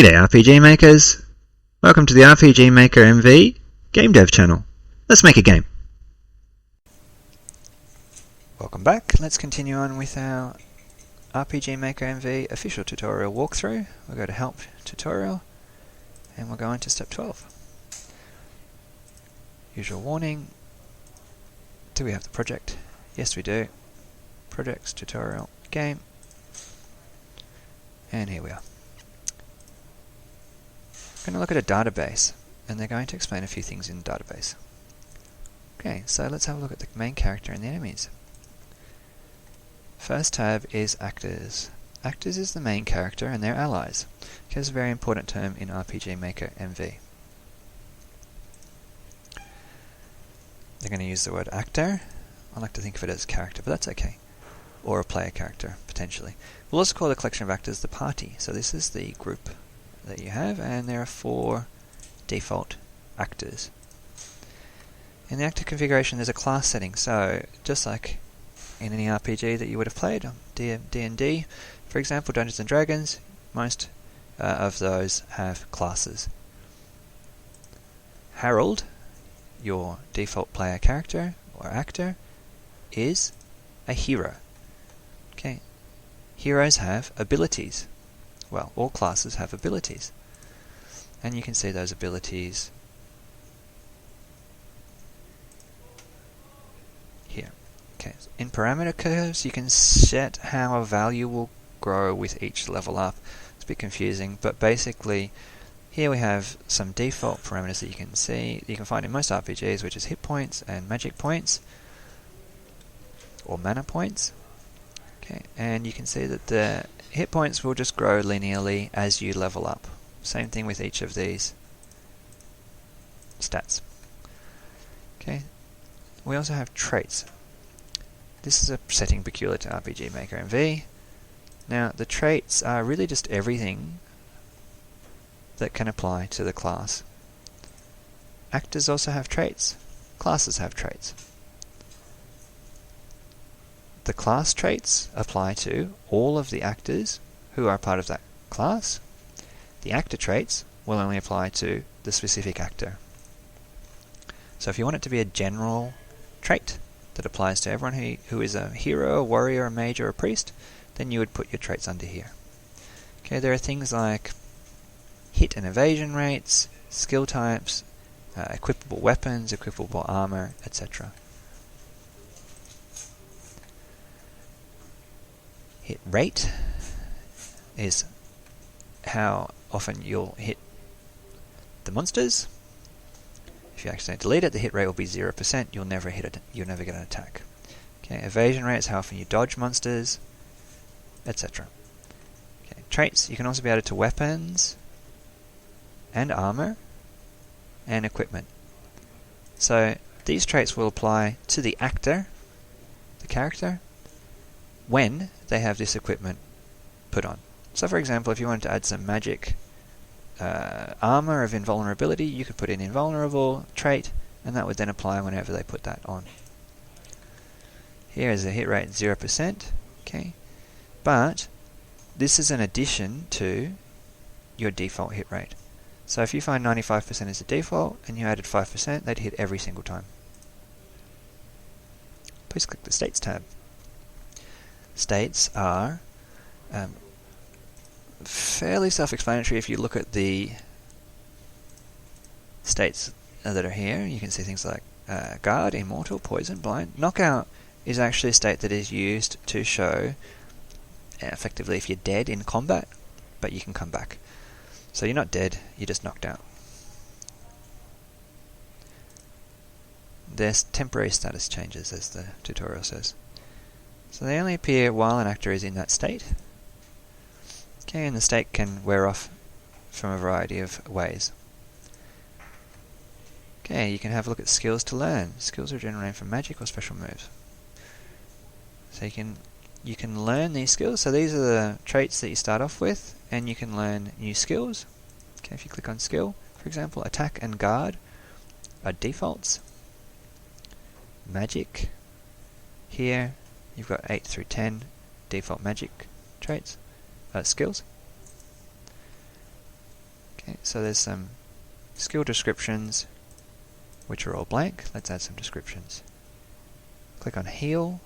G'day RPG makers, welcome to the RPG Maker MV Game Dev channel. Let's make a game. Welcome back, let's continue on with our RPG Maker MV official tutorial walkthrough. We'll go to Help Tutorial and we'll go into Step 12. Usual warning, do we have the project? Yes we do. Projects, Tutorial, Game, and here we are. We're going to look at a database, and they're going to explain a few things in the database. Okay, so let's have a look at the main character and the enemies. First tab is Actors. Actors is the main character and their allies. Okay, it's a very important term in RPG Maker MV. They're going to use the word actor. I like to think of it as character, but that's okay. Or a player character, potentially. We'll also call the collection of actors the party. So this is the group that you have, and there are 4 default actors. In the actor configuration there's a class setting, so just like in any RPG that you would have played, D&D, for example, Dungeons & Dragons, most of those have classes. Harold, your default player character or actor, is a hero. Okay, heroes have abilities. Well, all classes have abilities, and you can see those abilities here. Okay, in parameter curves you can set how a value will grow with each level up. It's a bit confusing, but basically here we have some default parameters that you can see, you can find in most RPGs, which is hit points and magic points, or mana points. Okay, and you can see that the hit points will just grow linearly as you level up. Same thing with each of these stats. Okay, we also have traits. This is a setting peculiar to RPG Maker MV. Now, the traits are really just everything that can apply to the class. Actors also have traits. Classes have traits. The class traits apply to all of the actors who are part of that class. The actor traits will only apply to the specific actor. So if you want it to be a general trait that applies to everyone who is a hero, a warrior, a mage, or a priest, then you would put your traits under here. Okay, there are things like hit and evasion rates, skill types, equipable weapons, equipable armor, etc. Hit rate is how often you'll hit the monsters. If you accidentally delete it, the hit rate will be 0%. You'll never hit it. You'll never get an attack. Okay, evasion rate is how often you dodge monsters, etc. Okay, traits, you can also be added to weapons and armor and equipment. So these traits will apply to the actor, the character, when they have this equipment put on. So for example, if you wanted to add some magic armor of invulnerability, you could put in invulnerable trait, and that would then apply whenever they put that on. Here is a hit rate 0%, okay, but this is an addition to your default hit rate. So if you find 95% is the default and you added 5%, they'd hit every single time. Please click the States tab. States are fairly self-explanatory. If you look at the states that are here, you can see things like Guard, Immortal, Poison, Blind. Knockout is actually a state that is used to show effectively if you're dead in combat, but you can come back. So you're not dead, you're just knocked out. There's temporary status changes, as the tutorial says. So they only appear while an actor is in that state. Okay, and the state can wear off from a variety of ways. Okay, you can have a look at skills to learn. Skills are generated from magic or special moves. So you can learn these skills. So these are the traits that you start off with, and you can learn new skills. Okay, if you click on skill, for example, attack and guard are defaults. Magic, here you've got 8 through 10 default magic traits, skills. Okay, so there's some skill descriptions which are all blank. Let's add some descriptions. Click on heal.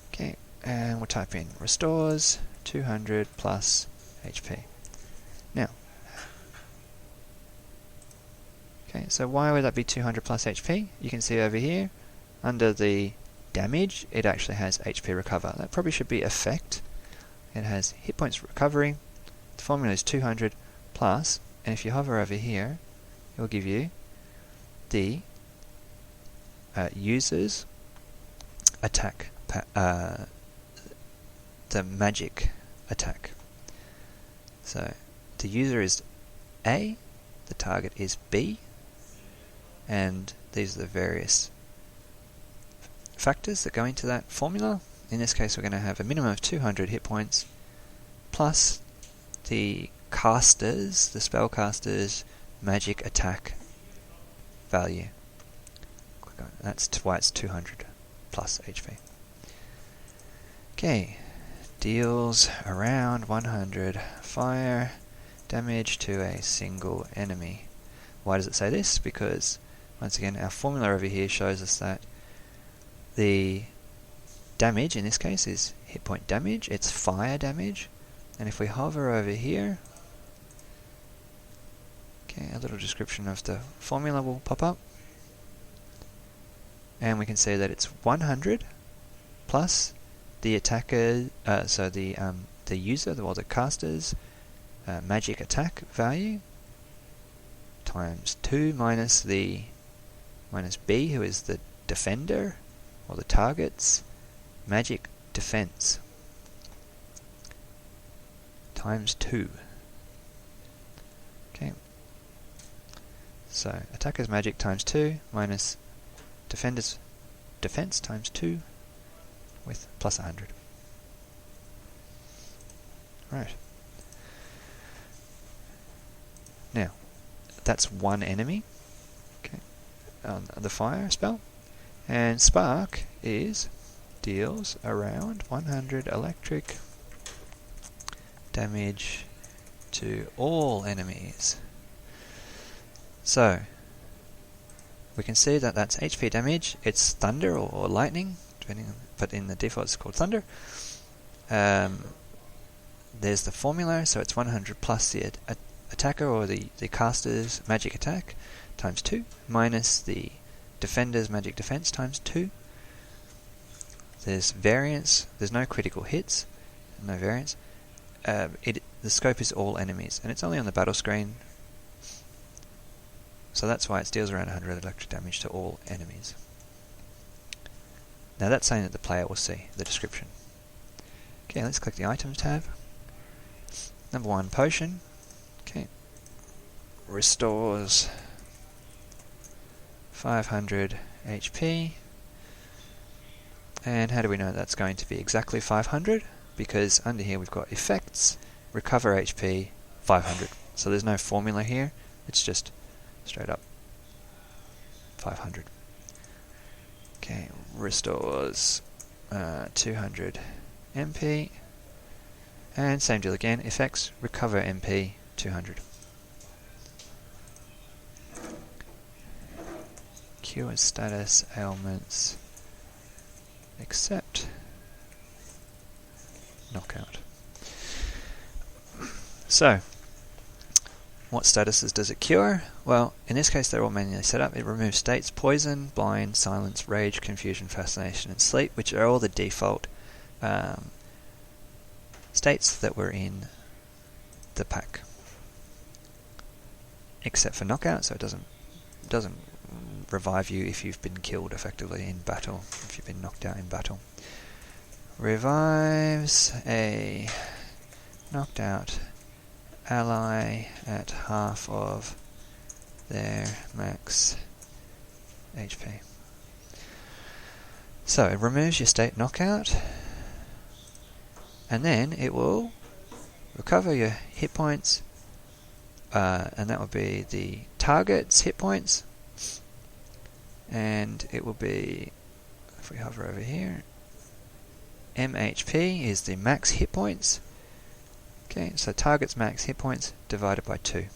Okay, and we'll type in restores 200 plus HP. Now, okay, so why would that be 200 plus HP? You can see over here, under the damage, it actually has HP recover. That probably should be effect. It has hit points recovery. The formula is 200 plus, and if you hover over here, it will give you the user's attack, the magic attack. So the user is A, the target is B, and these are the various factors that go into that formula. In this case, we're going to have a minimum of 200 hit points plus the caster's, the spellcaster's magic attack value. Click on, that's why it's 200 plus HP. Okay, deals around 100 fire damage to a single enemy. Why does it say this? Because once again, our formula over here shows us that the damage in this case is hit point damage, it's fire damage, and if we hover over here, okay, a little description of the formula will pop up, and we can see that it's 100 plus the attacker, so the user, or the caster's magic attack value times 2 minus B, who is the defender or the target's magic defense, times 2. Okay, so attacker's magic times 2 minus defender's defense times 2 with plus 100. Right. Now, that's one enemy, okay, on the fire spell, and spark deals around 100 electric damage to all enemies. So we can see that that's HP damage. It's thunder or lightning, depending on, but in the default it's called thunder. There's the formula, so it's 100 plus the attacker or the caster's magic attack times 2 minus the defender's magic defense times 2. There's variance. There's no critical hits, no variance. The scope is all enemies, and it's only on the battle screen, so that's why it deals around 100 electric damage to all enemies. Now that's saying that the player will see the description. Okay, let's click the items tab. Number 1, potion. Okay, restores 500 HP. And how do we know that's going to be exactly 500? Because under here we've got effects, recover HP, 500. So there's no formula here, it's just straight up 500. Okay, restores 200 MP. And same deal again, effects, recover MP, 200. Cure status ailments, except knockout. So, what statuses does it cure? Well, in this case they're all manually set up. It removes states poison, blind, silence, rage, confusion, fascination, and sleep, which are all the default states that were in the pack, except for knockout, so it doesn't revive you if you've been killed effectively in battle, if you've been knocked out in battle. Revives a knocked out ally at half of their max HP. So it removes your state knockout, and then it will recover your hit points, and that will be the target's hit points, and it will be, if we hover over here, MHP is the max hit points, Okay, so target's max hit points divided by 2.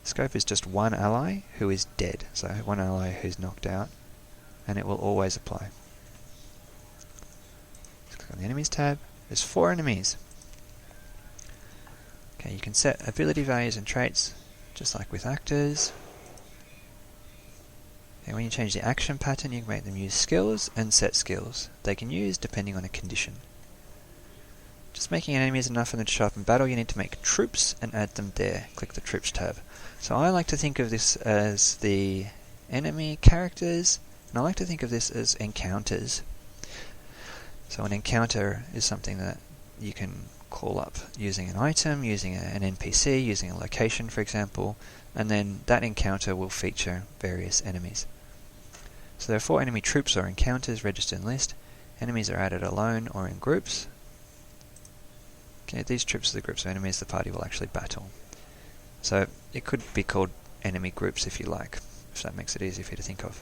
Scope is just one ally who is dead, so one ally who's knocked out, and it will always apply. Let's click on the enemies tab. There's 4 enemies. Okay, you can set ability values and traits, just like with actors. And when you change the action pattern, you can make them use skills and set skills they can use depending on a condition. Just making enemies enough for them to show up in battle, you need to make troops and add them there. Click the troops tab. So I like to think of this as the enemy characters, and I like to think of this as encounters. So an encounter is something that you can call up using an item, using an NPC, using a location, for example, and then that encounter will feature various enemies. So there are 4 enemy troops or encounters registered in the list. Enemies are added alone or in groups. Okay, these troops are the groups of enemies the party will actually battle. So it could be called enemy groups if you like, if that makes it easy for you to think of.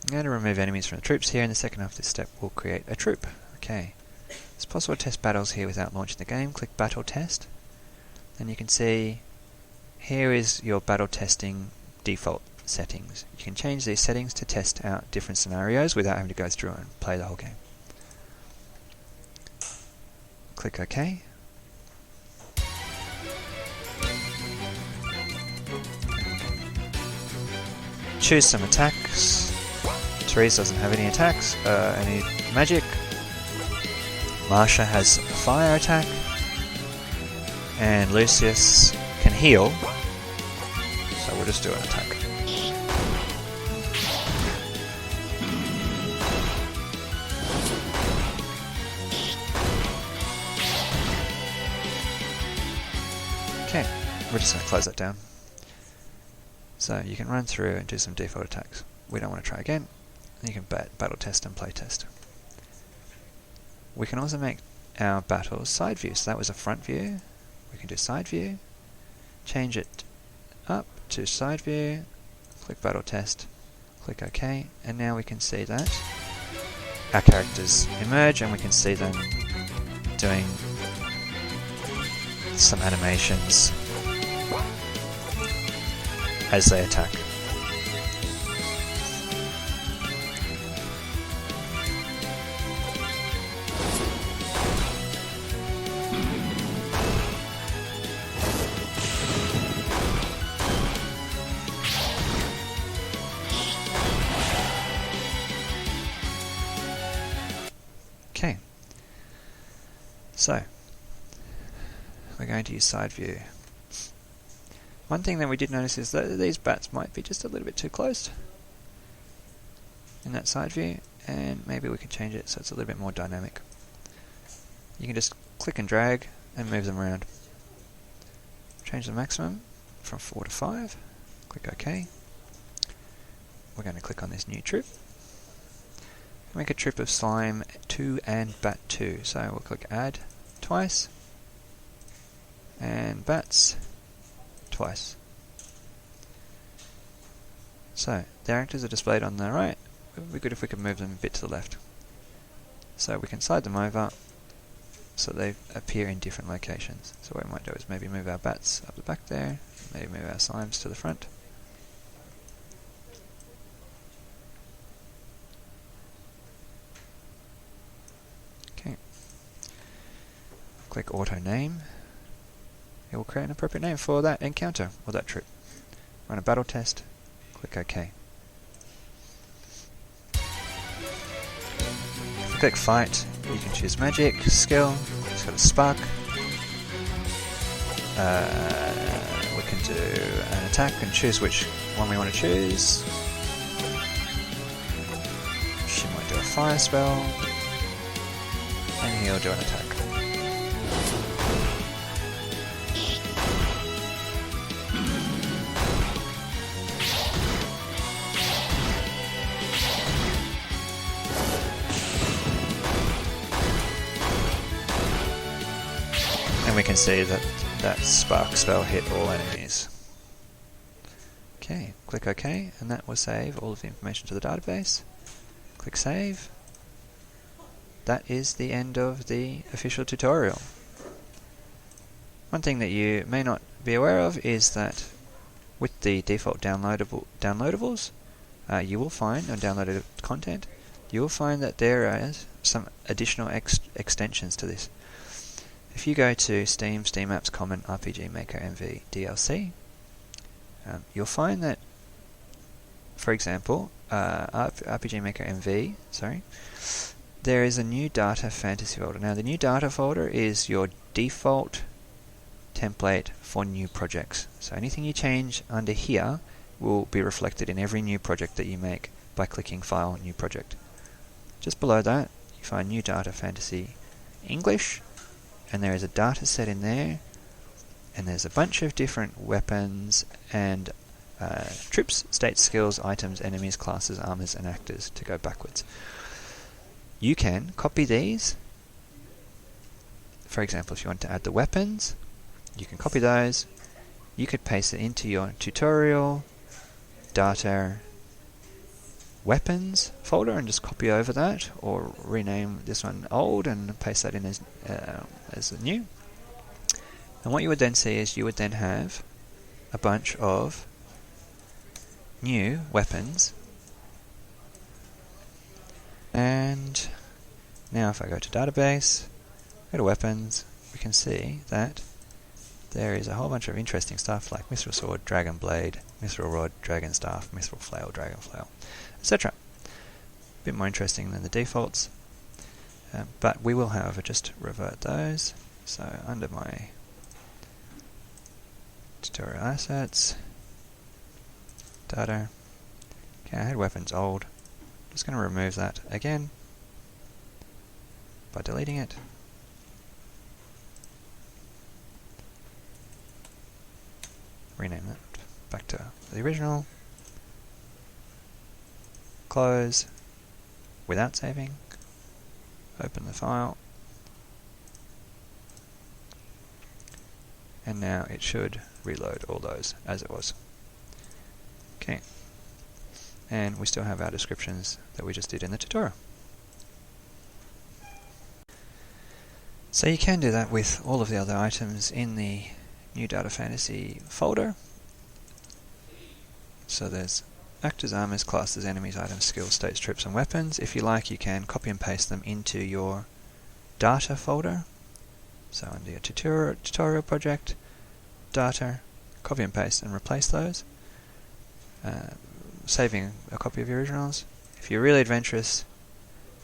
I'm going to remove enemies from the troops here. In the second half of this step, we'll create a troop. Okay, it's possible to test battles here without launching the game. Click Battle Test, and you can see here is your battle testing default settings. You can change these settings to test out different scenarios without having to go through and play the whole game. Click OK. Choose some attacks. Therese doesn't have any attacks, any magic. Marsha has a fire attack. And Lucius can heal. So we'll just do an attack. Okay, we're just going to close that down. So you can run through and do some default attacks. We don't want to try again. You can battle test and play test. We can also make our battles side view. So that was a front view. We can do side view. Change it up to side view. Click battle test. Click OK. And now we can see that our characters emerge and we can see them doing some animations as they attack. Okay, so we're going to use side view. One thing that we did notice is that these bats might be just a little bit too close in that side view, and maybe we can change it so it's a little bit more dynamic. You can just click and drag and move them around. Change the maximum from 4 to 5. Click OK. We're going to click on this new troop. Make a troop of slime 2 and bat 2. So we'll click add twice and bats twice. So the characters are displayed on the right. It would be good if we could move them a bit to the left. So we can slide them over so they appear in different locations. So what we might do is maybe move our bats up the back there, maybe move our slimes to the front. Okay. Click auto name. It will create an appropriate name for that encounter or that troop. Run a battle test. Click OK. If you click fight, you can choose magic, skill, it's got a spark. We can do an attack and choose which one we want to choose. She might do a fire spell, and he'll do an attack. And we can see that that spark spell hit all enemies. Okay, click OK, and that will save all of the information to the database. Click Save. that is the end of the official tutorial. One thing that you may not be aware of is that with the default downloadables, you will find on downloaded content, you will find that there are some additional extensions to this. If you go to Steam Apps Common RPG Maker MV DLC, you'll find that, for example, RPG Maker MV, there is a new data fantasy folder. Now the new data folder is your default template for new projects. So anything you change under here will be reflected in every new project that you make by clicking File, New Project. Just below that, you find New Data Fantasy English, and there is a data set in there, and there's a bunch of different weapons and trips, states, skills, items, enemies, classes, armors, and actors to go backwards. You can copy these. For example, if you want to add the weapons, you can copy those. You could paste it into your tutorial, data, weapons folder and just copy over that, or rename this one old and paste that in as new. And what you would then see is you would then have a bunch of new weapons. And now if I go to database, go to weapons, we can see that there is a whole bunch of interesting stuff like Mithril Sword, Dragon Blade, Mithril Rod, Dragon Staff, Mithril Flail, Dragon Flail, etc. A bit more interesting than the defaults, but we will, however, just revert those. So under my tutorial assets, data, okay, I had weapons old. Just going to remove that again by deleting it. Rename that back to the original. Close without saving. Open the file. And now it should reload all those as it was. Okay. And we still have our descriptions that we just did in the tutorial. So you can do that with all of the other items in the New Data Fantasy folder. So there's actors, armors, classes, enemies, items, skills, states, trips, and weapons. If you like, you can copy and paste them into your data folder. So under your tutorial project, data, copy and paste and replace those. Saving a copy of your originals. If you're really adventurous,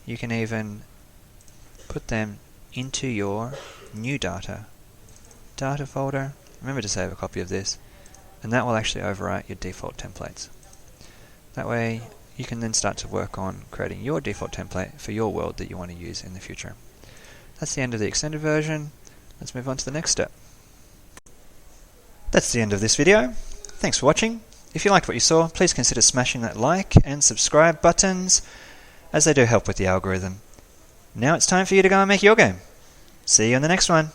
you can even put them into your new data folder. Remember to save a copy of this, and that will actually overwrite your default templates. That way you can then start to work on creating your default template for your world that you want to use in the future. That's the end of the extended version. Let's move on to the next step. That's the end of this video. Thanks for watching. If you liked what you saw, please consider smashing that like and subscribe buttons, as they do help with the algorithm. Now it's time for you to go and make your game. See you in the next one.